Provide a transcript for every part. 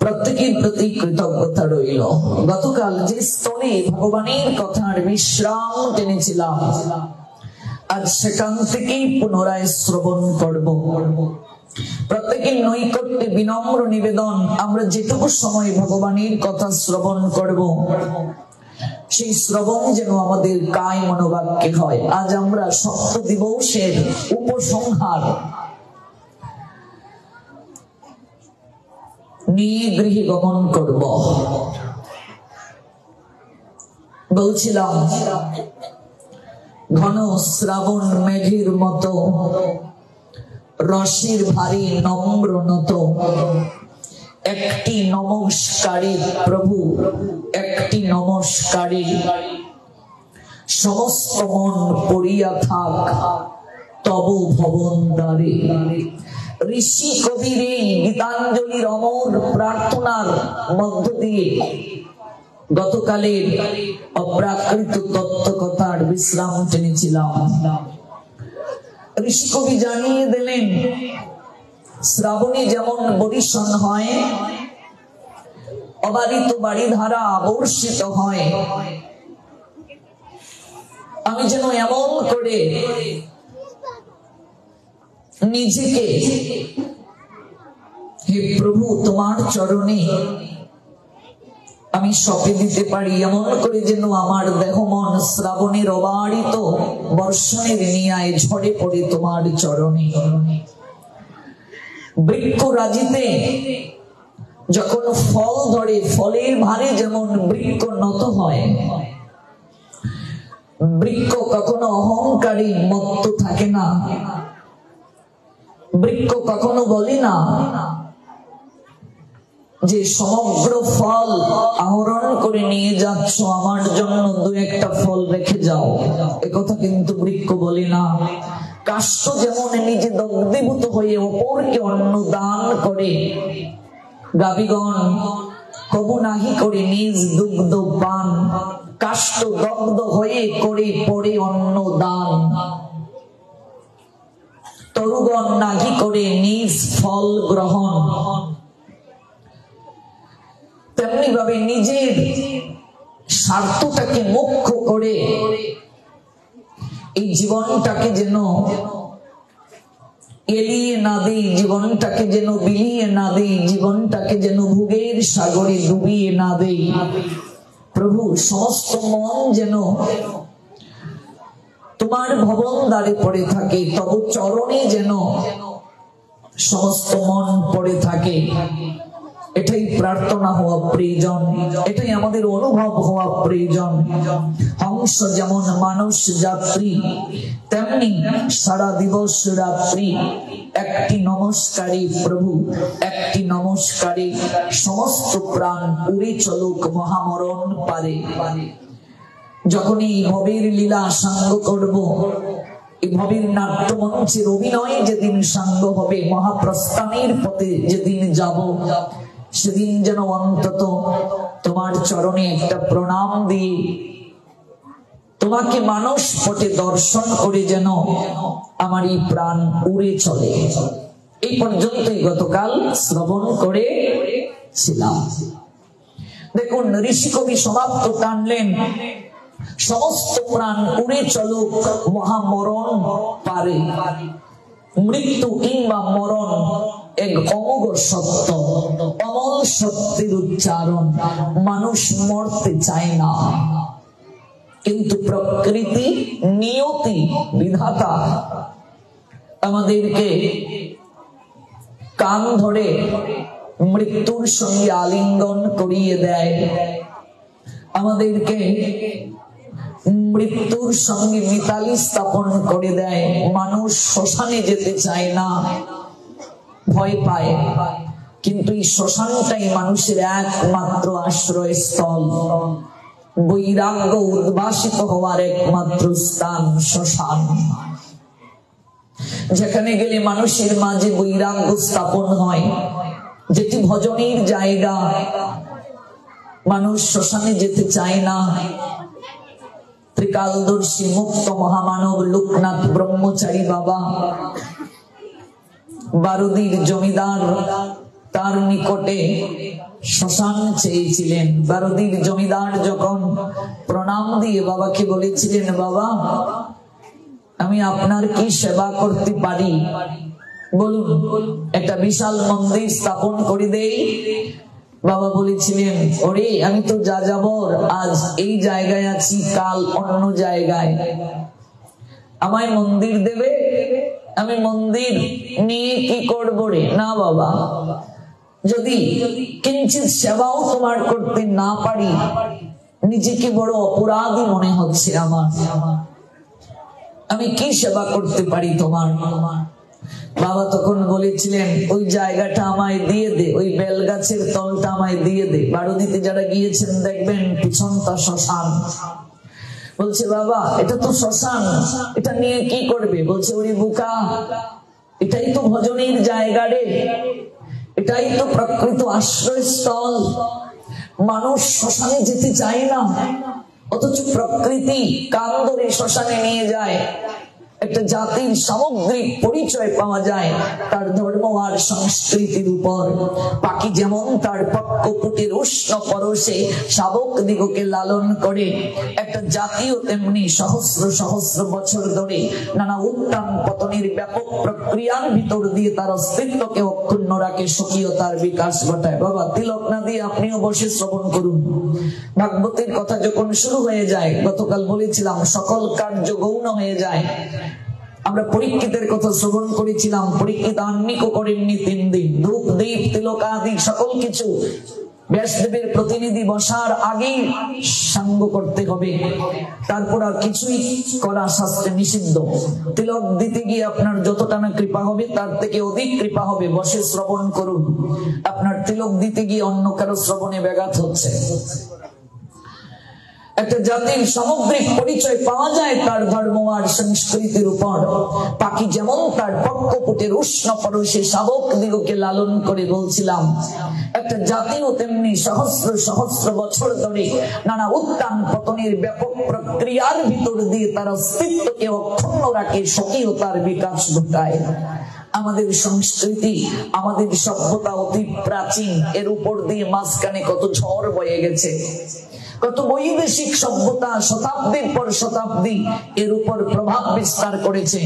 প্রত্যেকের প্রতি কৃতজ্ঞতা রইল। গতকাল যে স্তরে ভগবানের কথার বিশ্রাম টেনেছিলাম, আজ সেখান থেকেই পুনরায় শ্রবণ করব। প্রত্যেকের নৈকট্যে বিনম্র নিবেদন, আমরা যেটুকু সময় ভগবানের কথা শ্রবণ করব, সেই শ্রবণ যেন আমাদের কায় মনোবাক্যে হয়। আজ আমরা সপ্ত দিবসের উপসংহার নিয়ে গৃহে গমন করব। বলছিলাম ঘন শ্রাবণ মেঘের মতো রসের ভারী নম্র নত, একটি নমস্কারী প্রভু, একটি নমস্কারী, সমস্ত মন পড়িয়া থাক তব ভবন দ্বারে। ঋষি কবির এই গীতাঞ্জলির অমর প্রার্থনার মধ্য দিয়ে গতকালের অপ্রাকৃত তত্ত্ব কথার বিশ্রাম টেনেছিলাম। ঋষি কবি জানিয়ে দিলেন, শ্রাবণে যেমন বরিশন হয়, অবারিত বাড়ি ধারা বর্ষিত হয়, আমি যেন এমন করে নিজেকে, হে প্রভু তোমার চরণে আমি সঁপে দিতে পারি, এমন করে যেন আমার দেহ মন শ্রাবণের অবারিত বর্ষণের নিয়ায় ঝরে পড়ে তোমার চরণে। বৃক্ষ রাজিতে যখন ফল ধরে, ফলের ভারে যেমন বৃক্ষ নত হয়, বৃক্ষ কখনো অহংকারী মত্ত থাকে না, বৃক্ষ কখনো বলে না যে সমগ্র ফল আহরণ করে নিয়ে যাচ্ছ, আমার জন্য দু একটা ফল রেখে যাও, একথা কিন্তু বৃক্ষ বলে না। কাষ্ঠ যেমন নিজে দগ্ধীভূত হয়ে অপরকে অন্ন দান করে, গাবিগণ কবু নাহি করে নিজ দুগ্ধ পান, কাষ্ঠ দগ্ধ হয়ে করে পড়ে অন্ন দান, তরুগণ নাহি করে নিজ ফল গ্রহণ। তেমনি ভাবে নিজের স্বার্থটাকে মুখ্য করে এই জীবনটাকে যেন এলিয়ে না দেই, জীবনটাকে যেন বিলিয়ে না দেই, জীবনটাকে যেন ভোগের সাগরে ডুবিয়ে না দেই। প্রভু সমস্ত মন যেন তোমার ভবন দ্বারে পড়ে থাকে, তব চরণে যেন সমস্ত মন পড়ে থাকে। এটাই প্রার্থনা হওয়া প্রয়োজন, এটাই আমাদের অনুভব হওয়া প্রয়োজন। হংস যেমন মানুষ যাত্রী, তেমনি সারা দিবস রাত্রি একটি নমস্কারী প্রভু, একটি নমস্কারী, সমস্ত প্রাণ উড়ে চলুক মহামরণ পারে। যখন এই ভবের লীলা সাঙ্গ করব, এই ভবের নাট্যমঞ্চের অভিনয় যেদিন সাঙ্গ হবে, মহাপ্রস্থানের পথে যেদিন যাব, সেদিন যেন অন্তত তোমার চরণে একটা প্রণাম দিয়ে তোমাকে মানুষ পটে দর্শন করে যেন আমার এই প্রাণ উড়ে চলে। এই পর্যন্তই গতকাল শ্রবণ করেছিলাম। দেখুন ঋষি কবি সমাপ্ত টানলেন, সমস্ত প্রাণ উড়ে চলুক মহামরণ পারে। মৃত্যু কিংবা মরণ এক অমোঘ সত্য, অমল সত্যের উচ্চারণ। মানুষ মরতে চায় না, কিন্তু প্রকৃতি নিয়তি বিধাতা আমাদেরকে কান ধরে মৃত্যুর সঙ্গে আলিঙ্গন করিয়ে দেয়, আমাদেরকে মৃত্যুর সঙ্গে মিতালি স্থাপন করে দেয়। মানুষ শ্মশানে যেতে চায় না, ভয় পায়, কিন্তু এই শ্মশানটাই মানুষের একমাত্র আশ্রয়স্থল। বৈরাগ্য উদ্ভাসিত হওয়ার একমাত্র স্থান শ্মশান, যেখানে গেলে মানুষের মাঝে বৈরাগ্য স্থাপন হয়, যেটি ভজনের জায়গা। মানুষ শ্মশানে যেতে চায় না। ত্রিকালদর্শী মুক্ত মহামানব লোকনাথ ব্রহ্মচারী বাবা, বারুদির জমিদার, তার বাবার নিকটে শ্মশান চেয়েছিলেন। বারদির জমিদার যখন প্রণাম দিয়ে বাবাকে বলেছিলেন, বাবা আমি আপনার কি সেবা করতে পারি বলুন, একটা বিশাল মন্দির স্থাপন করে দেই। বাবা বলেছিলেন, ওরে আমি তো যাযাবর, আজ এই জায়গায় আছি, কাল অন্য জায়গায়, আমায় মন্দির দেবে? আমি মন্দির নিয়ে কি করবো রে? না বাবা, যদি কিঞ্চিত সেবাও তোমার করতে না পারি, নিজেকে বড় অপরাধী মনে হচ্ছে আমার, আমি কি সেবা করতে পারি তোমার? বাবা তখন বলেছিলেন, ওই জায়গাটা আমায় দিয়ে দে, ওই বেলগাছের তলটা আমায় দিয়ে দে। বারুদিতে যারা গিয়েছেন দেখবেন পিছনটা শ্মশান। বলছে, বাবা এটা তো শ্মশান, এটা নিয়ে কি করবে? বলছে, ওরে বোকা, এটাই তো ভজনের জায়গা রে, এটাই তো প্রকৃত আশ্রয়স্থল। মানুষ শ্মশানে যেতে চায় না, অথচ প্রকৃতি কান ধরে শ্মশানে নিয়ে যায়। একটা জাতির সামগ্রিক পরিচয় পাওয়া যায় তার ধর্ম আর সংস্কৃতির উপর। পাখি যেমন তার পক্কপুটের উষ্ণ পরশে শাবক দিগকে লালন করে, একটা জাতিও তেমনি সহস্র সহস্র বছর ধরে নানা উত্থান পতনের ব্যাপক প্রক্রিয়ার ভিতর দিয়ে তার অস্তিত্বকে অক্ষুণ্ণ রাখে, স্বকীয়তার বিকাশ ঘটায়। বাবা তিলক না দিয়ে আপনিও বসে শ্রবণ করুন। ভাগবতের কথা যখন শুরু হয়ে যায়, গতকাল বলেছিলাম সকল কার্য গৌণ হয়ে যায়। আমরা পরীক্ষিতের কথা শ্রবণ করেছিলাম, পরীক্ষিত আহ্নিকও করেননি 3 দিন, ধূপ দীপ তিলক আদি সকল কিছু ব্যাসদেবের প্রতিনিধি বসার আগেই সাঙ্গ করতে হবে, তারপর আর কিছুই করা শাস্ত্রে নিষিদ্ধ। তিলক দিতে গিয়ে আপনার যতটা না কৃপা হবে তার থেকে অধিক কৃপা হবে, বসে শ্রবণ করুন। আপনার তিলক দিতে গিয়ে অন্য কারো শ্রবণে ব্যাঘাত হচ্ছে। একটা জাতির সামগ্রিক পরিচয় পাওয়া যায় তার ধর্ম আর সংস্কৃতির উপর। পাখি যেমন তার পক্কপুটের উষ্ণ পরশে শাবক দিগকে লালন করে, বলছিলাম একটা জাতিও তেমনি সহস্র সহস্র বছর ধরে নানা উত্থান পতনের ব্যাপক প্রক্রিয়ার ভিতর দিয়ে তার অস্তিত্বকে অক্ষুণ্ণ রাখে, স্বকীয়তার বিকাশ ঘটায়। আমাদের সংস্কৃতি, আমাদের সভ্যতা অতি প্রাচীন, এর উপর দিয়ে মাঝখানে কত ঝড় বয়ে গেছে, কত বৈদেশিক সভ্যতা শতাব্দীর পর শতাব্দী এর উপর প্রভাব বিস্তার করেছে,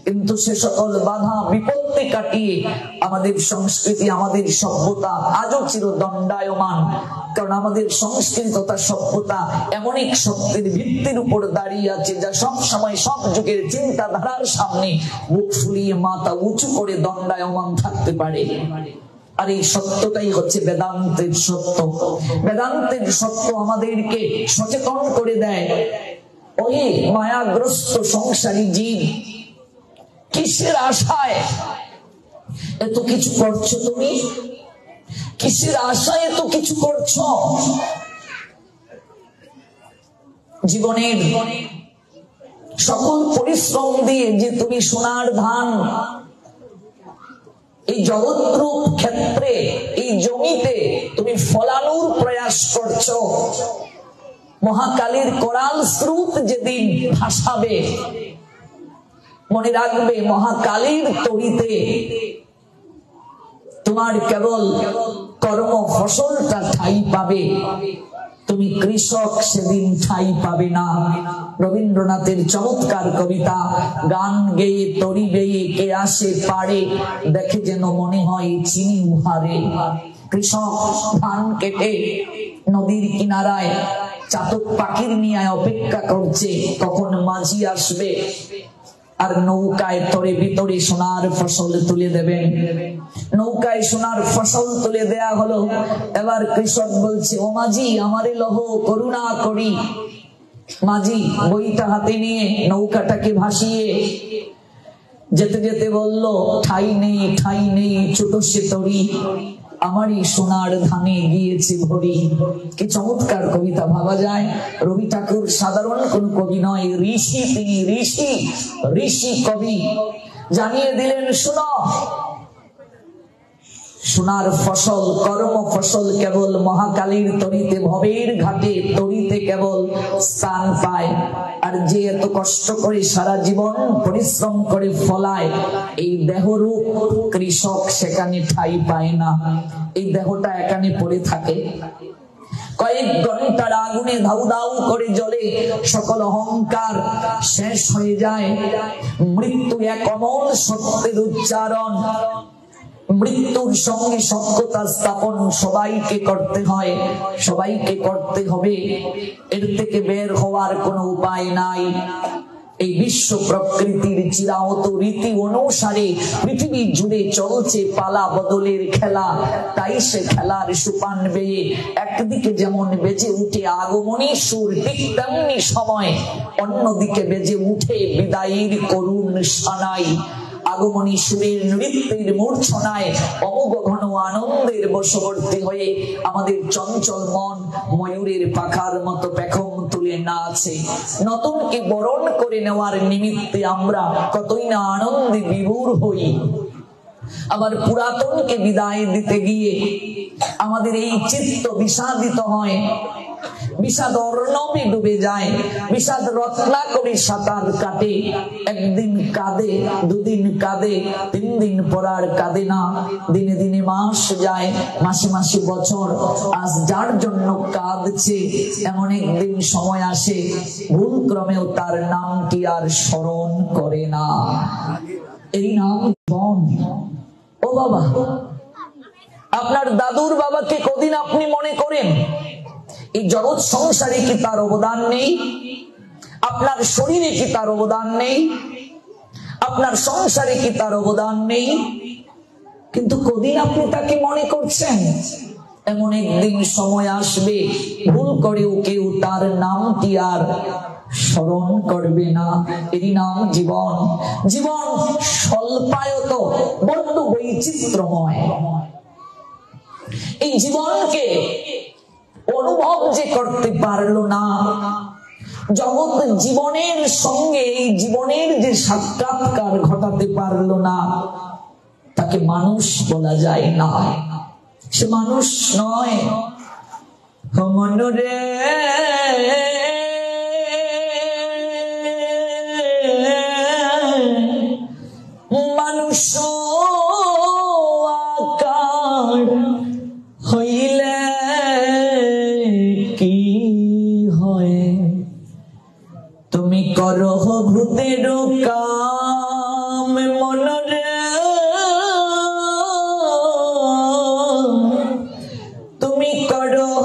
কিন্তু সে সকল বাধা বিপত্তি কাটিয়ে আমাদের সংস্কৃতি, আমাদের সভ্যতা আজও চিরদণ্ডায়মান। কারণ আমাদের সংস্কৃতি তথা সভ্যতা এমন এক শক্তির ভিত্তির উপর দাঁড়িয়ে আছে, যা সব সময় সব যুগের চিন্তাধারার সামনে বুক ফুলিয়ে মাথা উঁচু করে দণ্ডায়মান থাকতে পারে। আর এই সত্যটাই হচ্ছে বেদান্তের সত্য। বেদান্তের সত্য আমাদেরকে সচেতন করে দেয়, ওই মায়াগ্রস্ত সংসারী জীব, কিসের আশায় এত কিছু করছো তুমি? কিসের আশায় এত কিছু করছো? জীবনের সকল পরিশ্রম দিয়ে যে তুমি সোনার ধান এই জগৎরূপ ক্ষেত্রে, এই জমিতে তুমি ফলানোর প্রয়াস করছো, মহাকালীর কোরাল স্রোত যেদিন ভাসাবে, মনে রাখবে মহাকালীর তরিতে তোমার কেবল কর্ম ফসলটা ঠাই পাবে, তুমি কৃষক সেদিন ঠাই পাবে না। রবীন্দ্রনাথের চমৎকার কবিতা, গান গেয়ে তরি বেয়ে কে আসে পারে, দেখে যেন মনে হয় চিনি উহারে। কৃষক ধান কেটে নদীর কিনারায় চাতক পাখির নিয়ে অপেক্ষা করছে কখন মাঝি আসবে আর নৌকায় তরে ভিতরে সোনার ফসল তুলে দেবেন। নৌকায় সোনার ফসল তুলে দেয়া হলো, এবার কৃষক বলছে, ও মাঝি আমারে লহ করুণা করি। মাঝি বইটা হাতে নিয়ে নৌকাটাকে ভাসিয়ে যেতে যেতে বলল, ঠাই নেই ঠাই নেই ছোট সে তরি, আমারই সোনার ধানে গিয়েছে ভরি। কি চমৎকার কবিতা, ভাবা যায়। রবি ঠাকুর সাধারণ কোন কবি নয়, ঋষি তিনি, ঋষি ঋষি কবি। জানিয়ে দিলেন, শোনো সোনার ফসল কর্ম ফসল কেবল মহাকালীর তরিতে ভবের ঘাটে তরিতে কেবল স্থান পায়। আর যে এত কষ্ট করে সারা জীবন পরিশ্রম করে ফলায় এই দেহরূপ কৃষক সেখানে ঠাঁই পায় না। এই দেহটা এখানে পড়ে থাকে, কয়েক ঘন্টার আগুনে ধাউ ধাউ করে জ্বলে, সকল অহংকার শেষ হয়ে যায়। মৃত্যু এক অমল সত্যের উচ্চারণ, মৃত্যুর সঙ্গে সত্যতা স্থাপন সবাইকে করতে হয়, সবাইকে করতে হবে। এর থেকে বের হওয়ার কোনো উপায় নাই। এই বিশ্ব প্রকৃতির চিরায়ত রীতি অনুসারে পৃথিবী জুড়ে চলছে পালা বদলের খেলা। তাই সে খেলার সুপান বেয়ে একদিকে যেমন বেজে উঠে আগমনী সুর, ঠিক তেমনি সময় অন্যদিকে বেজে উঠে বিদায়ের করুণ সানাই। আগমনী সুরের নৃত্যের মূর্ছনায় অমোঘ ঘন আনন্দের বশবর্তী হয়ে আমাদের চঞ্চল মন ময়ূরের পাখার মতো পেখম তুলে নাচে। নতুনকে বরণ করে নেওয়ার নিমিত্তে আমরা কতই না আনন্দে বিভোর হই। আবার পুরাতনকে বিদায় দিতে গিয়ে আমাদের এই চিত্ত বিষাদিত হয়, বিষাদ অর্ণবে ডুবে যায়, বিষাদ রত্না করে সাঁতার কাটে। একদিন কাঁদে, দুদিন কাঁদে, 3 দিন পর আর কাঁদে না। দিনে দিনে মাস যায়, মাসে মাসে বছর। আজ যার জন্য কাঁদছে এমন একদিন সময় আসে ভুল ক্রমেও তার নামটি আর স্মরণ করে না। এই নাম বন। ও বাবা, আপনার দাদুর বাবাকে কদিন আপনি মনে করেন? এই জগৎ সংসারে কি তার অবদান নেই? আপনার শরীরে কি তার অবদান নেই? আপনার সংসারে কি তার অবদান নেই? কিন্তু কদিন আপনি তাকে মনে করছেন? এমন একদিন সময় আসবে ভুল করেও কেউ তার নামটি আর স্মরণ করবে না। এই নাম জীবন। জীবন স্বল্পায়ত, বড্ড বৈচিত্র্যময়। এই জীবনকে অনুভব যে করতে পারলো না, জগৎ জীবনের সঙ্গে এই জীবনের যে সাক্ষাৎকার ঘটাতে পারলো না, তাকে মানুষ বলা যায় না। সে মানুষ নয়। মনরে মানুষ আকার হইলে কি হয়, তুমি করহ ভূতের কাম। মনরে তুমি করহ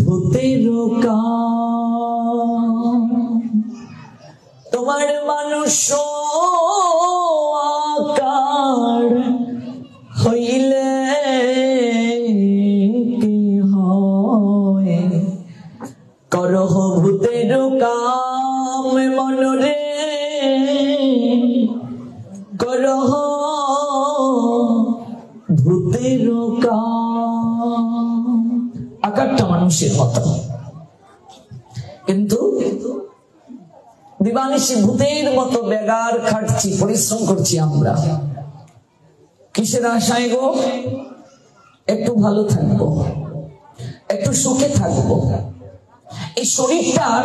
ভূতের কাম। তোমার মানুষ আকার হইলে কি হয়, করহ ভূতের কাম। মনরে করহ ভূতের কাম। আকারটা মানুষের মতো, কিন্তু দিবানিশি ভূতের মতো বেগার খাটছি, পরিশ্রম করছি আমরা। কিসের আশায় গো? একটু ভালো থাকবো, একটু সুখে থাকবো, এই শরীরটার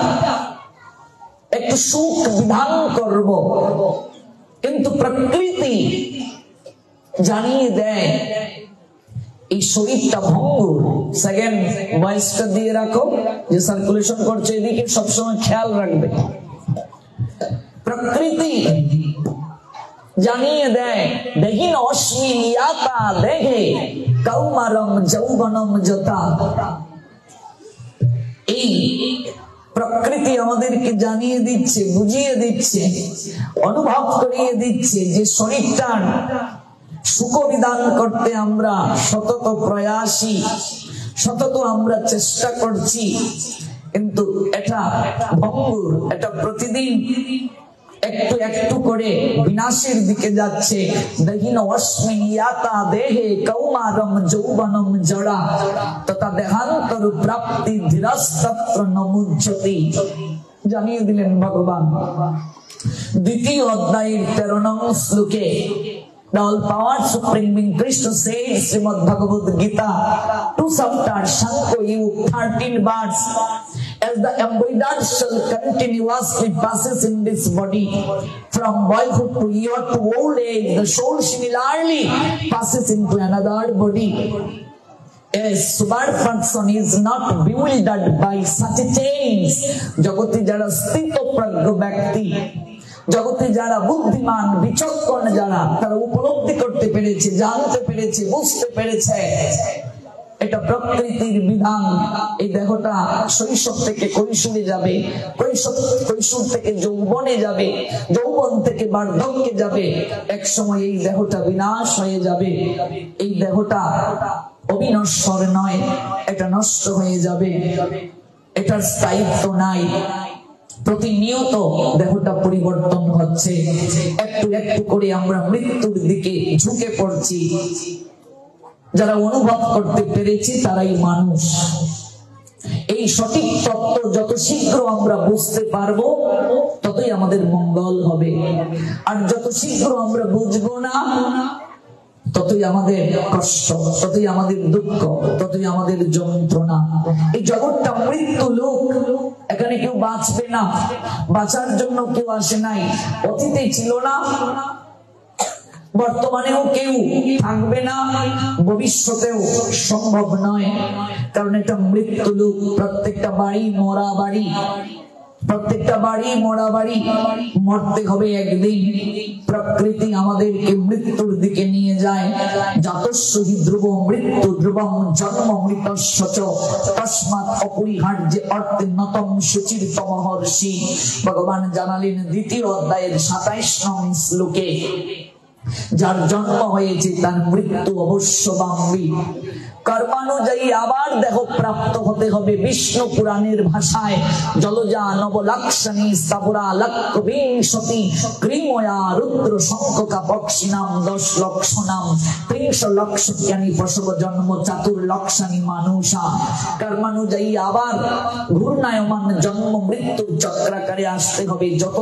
একটু সুখ বিধান করব। কিন্তু প্রকৃতি জানিয়ে দেয় এই শরীরটা ভঙ্গুর। সেকেন্ড ভয়েসটা দিয়ে রাখো, যে সার্কুলেশন করছে এদিকে সবসময় খেয়াল রাখবে। প্রকৃতি জানিয়ে দেয় দেহিন অশ্লীলতা দেহে কৌমারম যৌবনম যথা। এই প্রকৃতি আমাদেরকে জানিয়ে দিচ্ছে, বুঝিয়ে দিচ্ছে, অনুভব করিয়ে দিচ্ছে যে শরীরটার সুখ বিধান করতে আমরা সতত প্রয়াসী, সতত আমরা চেষ্টা করছি, কিন্তু এটা ভঙ্গুর, এটা প্রতিদিন একটু একটু করে বিনাশের দিকে যাচ্ছে। দেহিন অস্মিয়াতা দেহে কৌমারম যৌবনম জড়া তথা দেহান্তর প্রাপ্তি ধীরস্তত্র নমুজ্জতি। জানিয়ে দিলেন ভগবান দ্বিতীয় অধ্যায়ের 13 নং শ্লোকে। The all-powered Supreme Being Krishna says, Srimad Bhagavad Gita, 2 chapters, Shanko Yuga, 13 birds. As the embodied soul continuously passes in this body, from boyhood to youth to old age, the soul similarly passes into another body. A smart person is not bewildered by such a change. Jagati jara sthito pragya ব্যক্তি, জগতে যারা বুদ্ধিমান বিচক্ষণ যারা, তারা উপলব্ধি করতে পেরেছে, জানতে পেরেছে, বুঝতে পেরেছে এটা প্রকৃতির বিধান। এই দেহটা শৈশব থেকে কৈশোরে যাবে, কৈশোর থেকে যৌবনে যাবে, যৌবন থেকে বার্ধক্যে যাবে, এক সময় এই দেহটা বিনাশ হয়ে যাবে। এই দেহটা অবিনশ্বর নয়, এটা নষ্ট হয়ে যাবে, এটার স্থায়িত্ব নাই। প্রতিনিয়ত দেহটা পরিবর্তন হচ্ছে, একটু একটু করে আমরা মৃত্যুর দিকে ঝুঁকে পড়ছি। যারা অনুভব করতে পেরেছি তারাই মানুষ। এই সঠিক তত্ত্ব যত শীঘ্র আমরা বুঝতে পারবো ততই আমাদের মঙ্গল হবে, আর যত শীঘ্র আমরা বুঝবো না ততই আমাদের কষ্ট, ততই আমাদের দুঃখ, ততই আমাদের যন্ত্রণা। এই জগৎটা মৃত্যু লোক, এখানে কেউ বাঁচবে না, বাঁচার জন্য কেউ আসে নাই। অতীতে ছিল না, বর্তমানেও কেউ থাকবে না, ভবিষ্যতেও সম্ভব নয়, কারণ এটা মৃত্যু লোক। প্রত্যেকটা বাড়ি মরা বাড়ি, প্রত্যেকটা বাড়ি মরা বাড়ি, মরতে হবে একদিন। প্রকৃতি আমাদেরকে মৃত্যুর দিকে নিয়ে যায়। জাতস্যহি ধ্রুব মৃত্যু ধ্রুবং জন্ম মৃতস্য চ তস্মাৎ অপরিহার্যে অর্থে নতম শুচিরতম মহর্ষি। ভগবান জানালেন 2য় অধ্যায়ের 27 নং শ্লোকে, যার জন্ম হয়েছে তার মৃত্যু অবশ্যম্ভাবী। কর্মানুযায়ী আবার দেহ প্রাপ্ত হতে হবে। বিষ্ণু পুরাণের ভাষায় জলজা নবলাক্ষণী স্থাবরা লক্ষ্যবিংশতি ক্রিময়া রুদ্র শঙ্খকা পক্ষিনাম 10 লক্ষণাম 30 লক্ষজ্ঞানী পশব জন্ম 4 লক্ষানি মানুষা। কর্মানুযায়ী আবার ঘূর্ণায়মান জন্ম মৃত্যুর চক্রাকারে আসতে হবে। যত